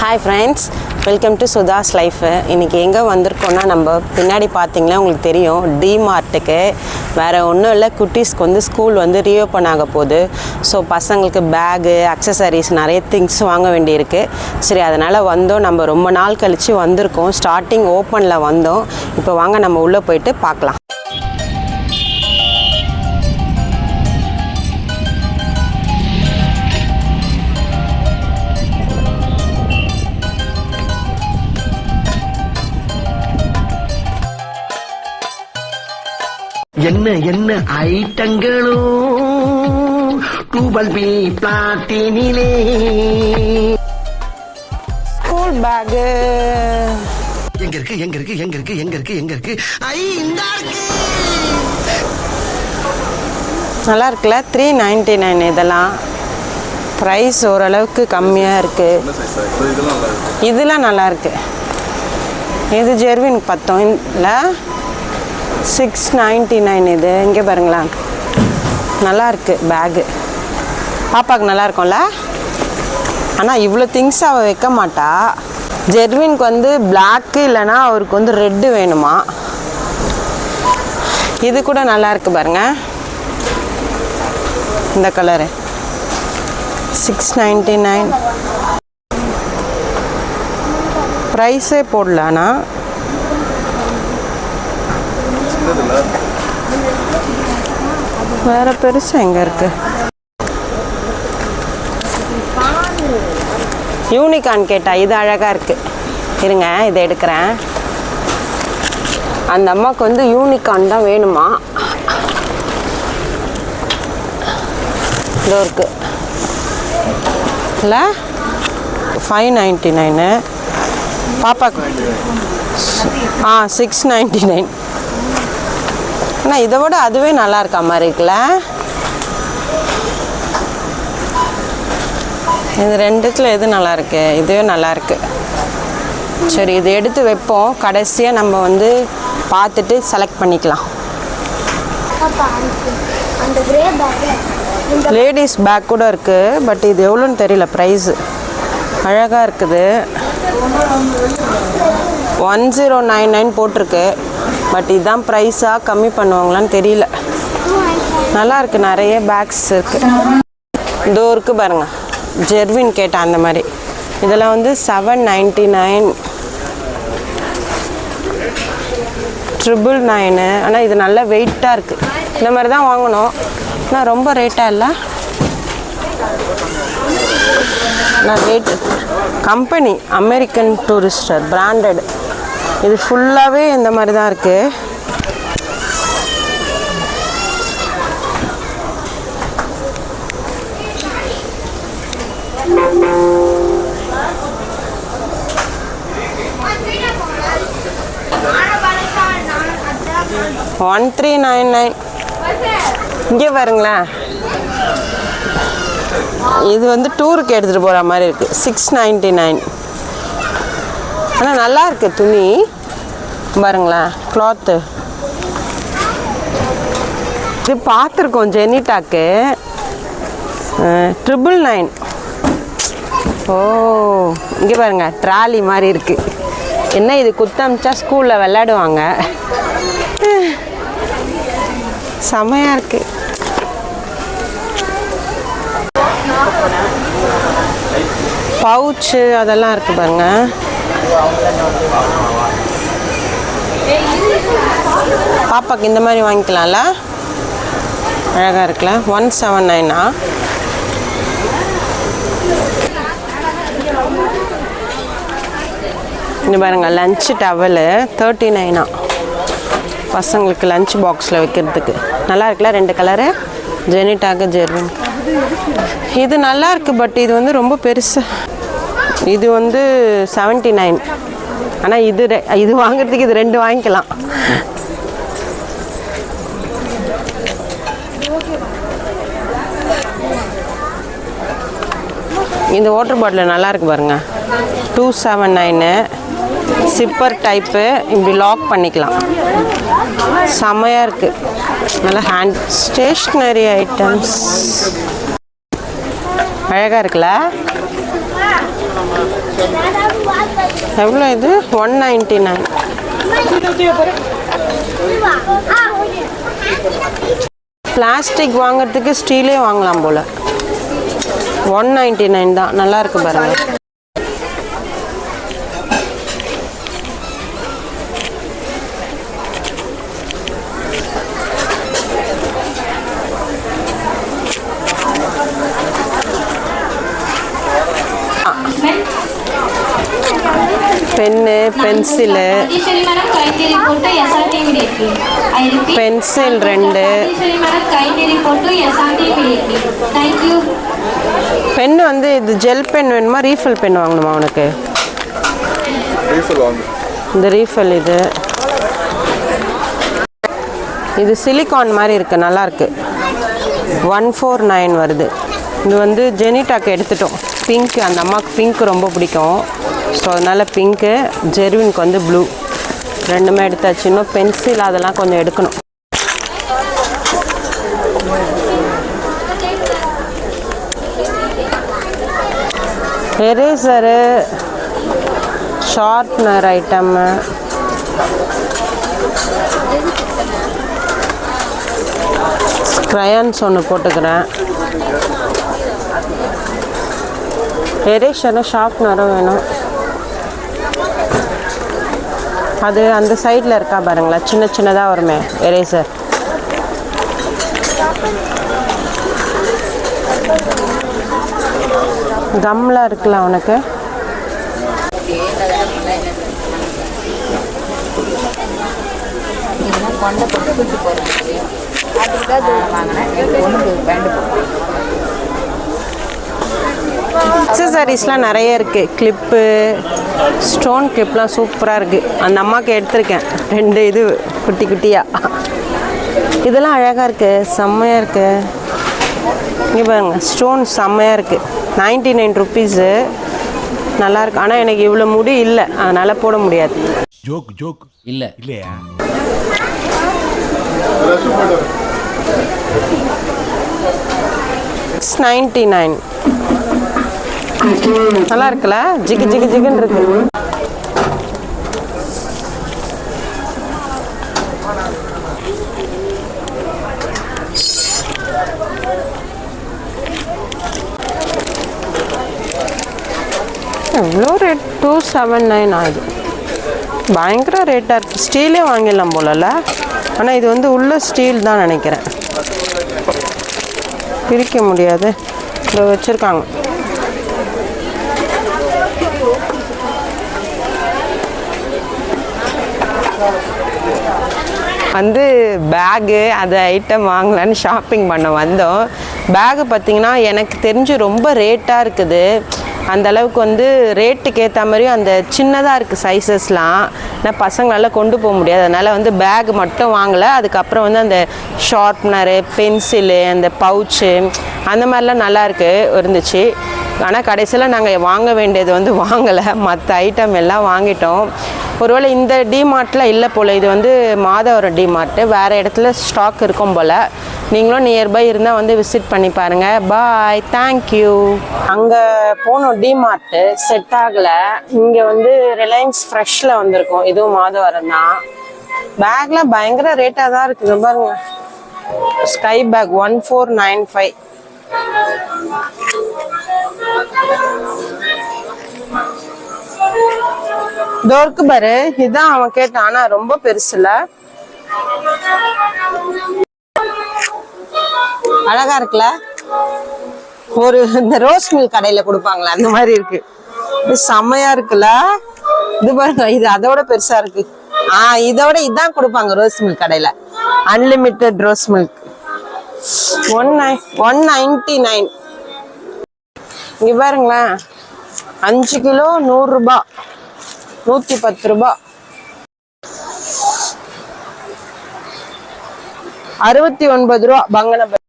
Hi friends, welcome to Sudha's Life. இன்னைக்கு எங்க வந்திருக்கோம்னா நம்ம பின்னாடி பாத்தீங்கன்னா உங்களுக்கு தெரியும் D-Martக்கு வேற ஒண்ணும் இல்ல குட்டீஸ்க்கு வந்து ஸ்கூல் வந்து ரீஓபன் ஆக போகுது. சோ பசங்களுக்கு பேக், அக்சஸரீஸ் நிறைய திங்ஸ் வாங்க வேண்டியிருக்கு. சரி அதனால வந்தோம் நம்ம ரொம்ப நாள் கழிச்சு வந்திருக்கோம். ஸ்டார்டிங் ஓபன்ல வந்தோம். இப்போ வாங்க நம்ம உள்ள போயிட்டு பார்க்கலாம். என்ன என்ன ஐட்டங்களோ டூபல் பி பிளாட்டினிலே ஸ்கூல் பேக் எங்க இருக்கு ஐ இந்த இருக்கு நல்லா இருக்குல்ல 399 இதெல்லாம் பிரைஸ் ஓரளவுக்கு கம்மியா இருக்கு. இதெல்லாம் நல்லா இருக்கு. இது ஜெர்வின் பத்தோம் இல்ல 699 இது இங்கே பாருங்களேன் நல்லா இருக்கு பேகு பாப்பாவுக்கு நல்லா இருக்கும்ல. ஆனால் இவ்வளோ திங்ஸ் அவள் வைக்க மாட்டா. ஜெர்வின்க்கு வந்து பிளாக்கு இல்லைன்னா அவருக்கு வந்து ரெட்டு வேணுமா. இது கூட நல்லா இருக்கு பாருங்க இந்த கலரு 699 ப்ரைஸே போடல. ஆனால் வேற பெருசா எங்க இருக்கு யூனிகான் கேட்டா இது அழகா இருக்கு. இருங்க இதை எடுக்கிறேன். அந்த அம்மாவுக்கு வந்து யூனிகான் தான் வேணுமா. இதோ இருக்கு இல்லை 599 பாப்பாக்கு 699. ஆனால் இதை விட அதுவே நல்லா இருக்கா மாதிரி இருக்குல்ல. இது ரெண்டுத்துல எது நல்லா இருக்கு? இதுவே நல்லா இருக்கு. சரி இது எடுத்து வைப்போம். கடைசியாக நம்ம வந்து பார்த்துட்டு செலக்ட் பண்ணிக்கலாம். லேடிஸ் பேக் கூட இருக்கு. பட் இது எவ்வளோன்னு தெரியல. ப்ரைஸு அழகாக இருக்குது. 1099 போட்டிருக்கு. பட் இதுதான் ப்ரைஸாக கம்மி பண்ணுவாங்களான்னு தெரியல. நல்லா இருக்கு. நிறைய பேக்ஸ் இருக்கு. இதோ இருக்கு பாருங்க ஜெர்வின் கேட்டேன் அந்த மாதிரி. இதெல்லாம் வந்து 799 999. ஆனால் இது நல்ல வெயிட்டாக இருக்கு. இந்த மாதிரி தான் வாங்கணும். ஆனால் ரொம்ப ரேட்டாக இல்லை. நான் rate company American Tourister branded. இது ஃபுல்லாகவே இந்த மாதிரி தான் இருக்கு. $1399. இங்கே பாருங்களேன் இது வந்து டூருக்கு எடுத்துகிட்டு போகிற மாதிரி இருக்குது. 699. ஆனால் நல்லா இருக்கு துணி பாருங்களேன் கிளாத்து. இது பார்த்துருக்கோம் ஜெனிடாக்கு 999. ஓ இங்கே பாருங்க ட்ராலி மாதிரி இருக்கு. என்ன இது குத்தமிச்சா ஸ்கூலில் விளையாடுவாங்க. செமையாக இருக்கு. பவுச்சு அதெல்லாம் இருக்கு பாருங்க. பாப்பாக்கு இந்த மாதிரி வாங்கிக்கலாம்ல. அழகாக இருக்குல்ல. 179. இந்த பாருங்க லஞ்ச் டவலு 39. பசங்களுக்கு லஞ்ச் பாக்ஸில் வைக்கிறதுக்கு நல்லா இருக்குல்ல. 2 கலரு ஜெனிடாக்கு ஜெர்வின். இது நல்லா இருக்கு. பட் இது வந்து ரொம்ப பெருசு. இது வந்து 79. ஆனால் இது வாங்குறதுக்கு இது 2 வாங்கிக்கலாம். இந்த வாட்டர் பாட்டில் நல்லா இருக்கு பாருங்க 279. சிப்பர் டைப்பு இப்படி லாக் பண்ணிக்கலாம். செமையாக இருக்குது. நல்லா ஹேண்ட் ஸ்டேஷ்னரி ஐட்டம்ஸ் அழகாக இருக்குல்ல. எவ்வளோ இது? 199. பிளாஸ்டிக் வாங்குறதுக்கு ஸ்டீலே வாங்கலாம் போல். 199 தான். நல்லா இருக்கு பாருங்க. Pen, pencil, pencil 2. பென்னு வந்து இது ஜெல் பென் வேணுமா ரீஃபில் பென் வாங்கணுமா உனக்கு? இந்த ரீஃபில் இது சிலிகான் மாதிரி இருக்குது, நல்லா இருக்கு. 149 வருது. இது வந்து ஜெனிடாக்கு எடுத்துட்டோம். பிங்க், அந்த அம்மாவுக்கு பிங்க் ரொம்ப பிடிக்கும். ஸோ அதனால் பிங்க்கு, ஜெர்வினுக்கு வந்து ப்ளூ, ரெண்டுமே எடுத்தாச்சு. இன்னும் பென்சில் அதெல்லாம் கொஞ்சம் எடுக்கணும். எரேசரு, ஷார்ப்னர் ஐட்டம்மு, க்ரையான்ஸ் ஒன்று போட்டுக்கிறேன். எரேசரும் ஷார்ப்னரும் வேணும். அது அந்த சைடில் இருக்கா பாருங்களா, சின்ன சின்னதாக வருமே எரேசர். கம்லாம் இருக்குல்ல உனக்கு? அக்சசரிஸ்லாம் நிறைய இருக்குது. கிளிப்பு, ஸ்டோன் கிளிப்லாம் சூப்பராக இருக்குது. அந்த அம்மாவுக்கு எடுத்திருக்கேன் 2 இது குட்டி குட்டியாக. இதெல்லாம் அழகாக இருக்குது, செம்மையாக இருக்குது. இங்கே பாருங்க, ஸ்டோன் செம்மையாக இருக்குது. 99 ருபீஸு. நல்லாயிருக்கு. ஆனால் எனக்கு இவ்வளோ முடி இல்லை, அதனால் போட முடியாது. ஜோக் இல்லை இல்லையா? 699. நல்லா இருக்குல்ல? ஜிகு ஜிகு ஜிகுன்னு இருக்கு. எவ்வளோ ரேட்? 279 ஆகுது. பயங்கர ரேட்டாக இருக்குது. ஸ்டீலே வாங்கிடலாம் போலல. ஆனால் இது வந்து உள்ள ஸ்டீல் தான் நினைக்கிறேன். பிரிக்க முடியாது. இதை வச்சுருக்காங்க. வந்து பேகு அது ஐட்டம் வாங்கலான்னு ஷாப்பிங் பண்ண வந்தோம். பேகு பார்த்திங்கன்னா எனக்கு தெரிஞ்சு ரொம்ப ரேட்டாக இருக்குது. அந்த அளவுக்கு வந்து ரேட்டுக்கு ஏற்ற மாதிரியும் அந்த சின்னதாக இருக்குது சைஸஸ்லாம். ஆனால் பசங்களால் கொண்டு போக முடியாது. அதனால் வந்து பேக் மட்டும் வாங்கலை. அதுக்கப்புறம் வந்து அந்த ஷார்ப்னரு, பென்சிலு, அந்த பவுச்சு அந்த மாதிரிலாம் நல்லாயிருக்கு இருந்துச்சு. ஆனால் கடைசியில் நாங்கள் வாங்க வேண்டியது வந்து வாங்கலை. மற்ற ஐட்டம் எல்லாம் வாங்கிட்டோம். ஒருவேளை இந்த டிமார்ட்டில் இல்லை போல். இது வந்து மாதவரம் டிமார்ட்டு. வேறு இடத்துல ஸ்டாக் இருக்கும் போல். நீங்களும் நியர்பை இருந்தால் வந்து விசிட் பண்ணி பாருங்கள். பாய், தேங்க்யூ. அங்கே போனோம் டிமார்ட்டு, செட் ஆகலை. இங்கே வந்து ரிலையன்ஸ் ஃப்ரெஷ்ஷில் வந்திருக்கோம். இதுவும் மாதவரம் தான். பேக்லாம் பயங்கர ரேட்டாக தான் இருக்குது பாருங்க. Sky back 1495. டோருக்கு பாரு. இதுதான் அவன் கேட்டான். ஆனா ரொம்ப பெருசுல, அழகா இருக்குல்ல? ஒரு இந்த ரோஸ் மில்க் கடையில கொடுப்பாங்களா அந்த மாதிரி இருக்கு. இது செம்மையா இருக்குல்ல? இது பாருங்க, இது அதோட பெருசா இருக்கு. இதோட இதான் கொடுப்பாங்க ரோஸ் மில்க் கடையில. Unlimited rose milk 199. இங்க பாருங்களேன், 5 கிலோ 100 ரூபாய், 110 ரூபாய். 69 ரூபா பங்கன.